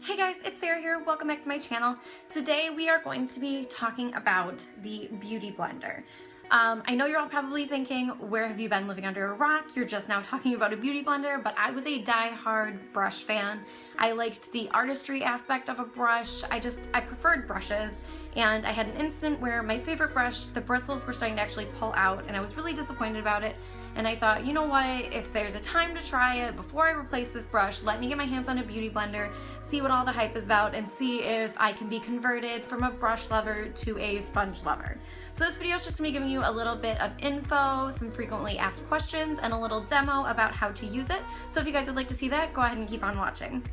Hey guys, it's Sarah here. Welcome back to my channel. Today we are going to be talking about the Beauty Blender. I know you're all probably thinking, where have you been living under a rock? You're just now talking about a beauty blender, but I was a die-hard brush fan. I liked the artistry aspect of a brush. I preferred brushes, and I had an instant where my favorite brush, the bristles were starting to actually pull out, and I was really disappointed about it. And I thought, you know what, if there's a time to try it before I replace this brush, let me get my hands on a beauty blender, see what all the hype is about, and see if I can be converted from a brush lover to a sponge lover. So this video is just gonna be giving you a little bit of info, some frequently asked questions, and a little demo about how to use it. So if you guys would like to see that, go ahead and keep on watching.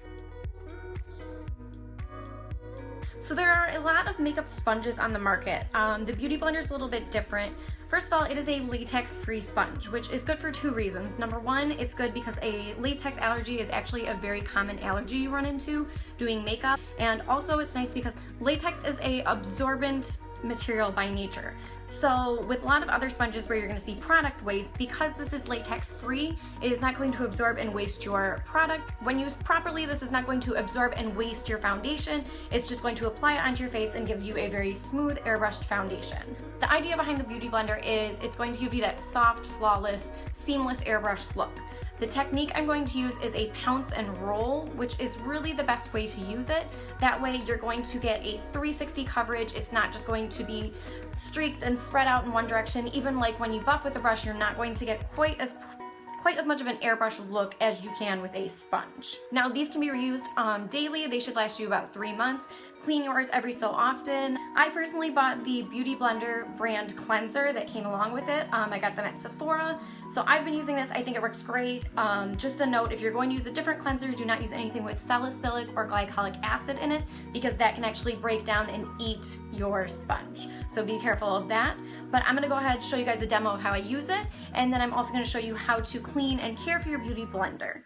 So there are a lot of makeup sponges on the market. The Beauty Blender is a little bit different. First of all, it is a latex-free sponge, which is good for two reasons. Number one, it's good because a latex allergy is actually a very common allergy you run into doing makeup. And also it's nice because latex is a absorbent material by nature. So with a lot of other sponges where you're going to see product waste, because this is latex free, it is not going to absorb and waste your product. When used properly, this is not going to absorb and waste your foundation. It's just going to apply it onto your face and give you a very smooth airbrushed foundation. The idea behind the Beauty Blender is it's going to give you that soft, flawless, seamless airbrushed look. The technique I'm going to use is a pounce and roll, which is really the best way to use it. That way you're going to get a 360 coverage. It's not just going to be streaked and spread out in one direction. Even like when you buff with a brush, you're not going to get quite as much of an airbrush look as you can with a sponge. Now these can be reused daily. They should last you about 3 months. Clean yours every so often. I personally bought the Beauty Blender brand cleanser that came along with it. I got them at Sephora. So I've been using this. I think it works great. Just a note, if you're going to use a different cleanser, do not use anything with salicylic or glycolic acid in it, because that can actually break down and eat your sponge. So be careful of that. But I'm gonna go ahead and show you guys a demo of how I use it, and then I'm also gonna show you how to clean and care for your Beauty Blender.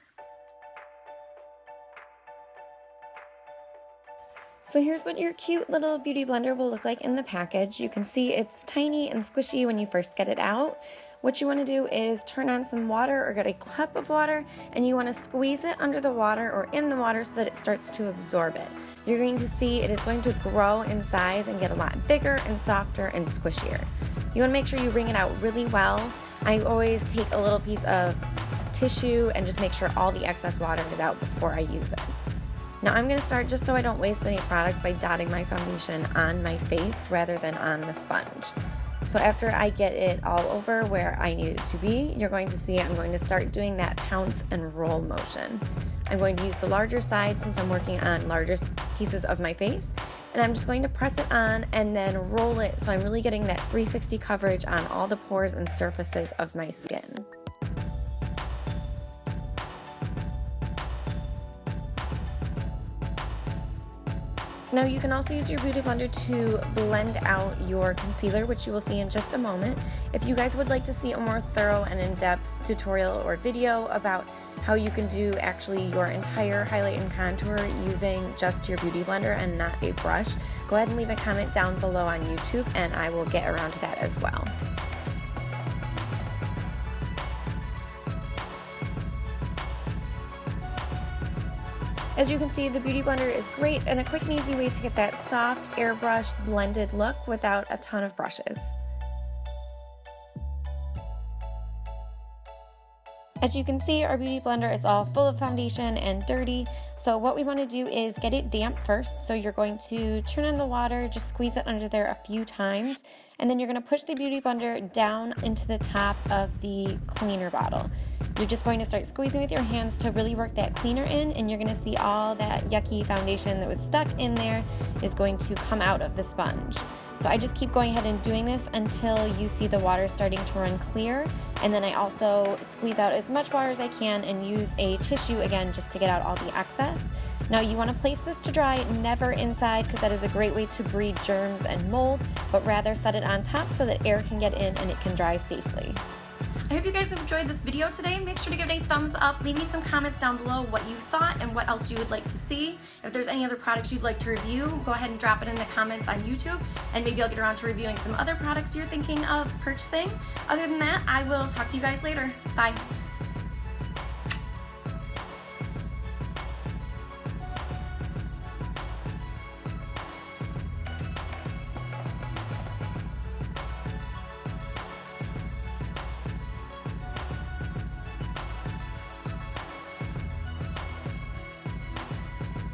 So here's what your cute little Beauty Blender will look like in the package. You can see it's tiny and squishy when you first get it out. What you want to do is turn on some water or get a cup of water, and you want to squeeze it under the water or in the water so that it starts to absorb it. You're going to see it is going to grow in size and get a lot bigger and softer and squishier. You want to make sure you wring it out really well. I always take a little piece of tissue and just make sure all the excess water is out before I use it. Now I'm going to start, just so I don't waste any product, by dotting my foundation on my face rather than on the sponge. So after I get it all over where I need it to be, you're going to see I'm going to start doing that pounce and roll motion. I'm going to use the larger side since I'm working on larger pieces of my face, and I'm just going to press it on and then roll it so I'm really getting that 360 coverage on all the pores and surfaces of my skin. Now you can also use your Beauty Blender to blend out your concealer, which you will see in just a moment. If you guys would like to see a more thorough and in-depth tutorial or video about how you can do actually your entire highlight and contour using just your Beauty Blender and not a brush, go ahead and leave a comment down below on YouTube and I will get around to that as well. As you can see, the Beauty Blender is great and a quick and easy way to get that soft, airbrushed, blended look without a ton of brushes. As you can see, our Beauty Blender is all full of foundation and dirty. So what we want to do is get it damp first. So you're going to turn on the water, just squeeze it under there a few times, and then you're going to push the Beauty Blender down into the top of the cleaner bottle. You're just going to start squeezing with your hands to really work that cleaner in, and you're going to see all that yucky foundation that was stuck in there is going to come out of the sponge. So I just keep going ahead and doing this until you see the water starting to run clear, and then I also squeeze out as much water as I can and use a tissue again just to get out all the excess. Now you want to place this to dry, never inside, because that is a great way to breed germs and mold, but rather set it on top so that air can get in and it can dry safely. I hope you guys enjoyed this video today. Make sure to give it a thumbs up. Leave me some comments down below what you thought and what else you would like to see. If there's any other products you'd like to review, go ahead and drop it in the comments on YouTube, and maybe I'll get around to reviewing some other products you're thinking of purchasing. Other than that, I will talk to you guys later. Bye.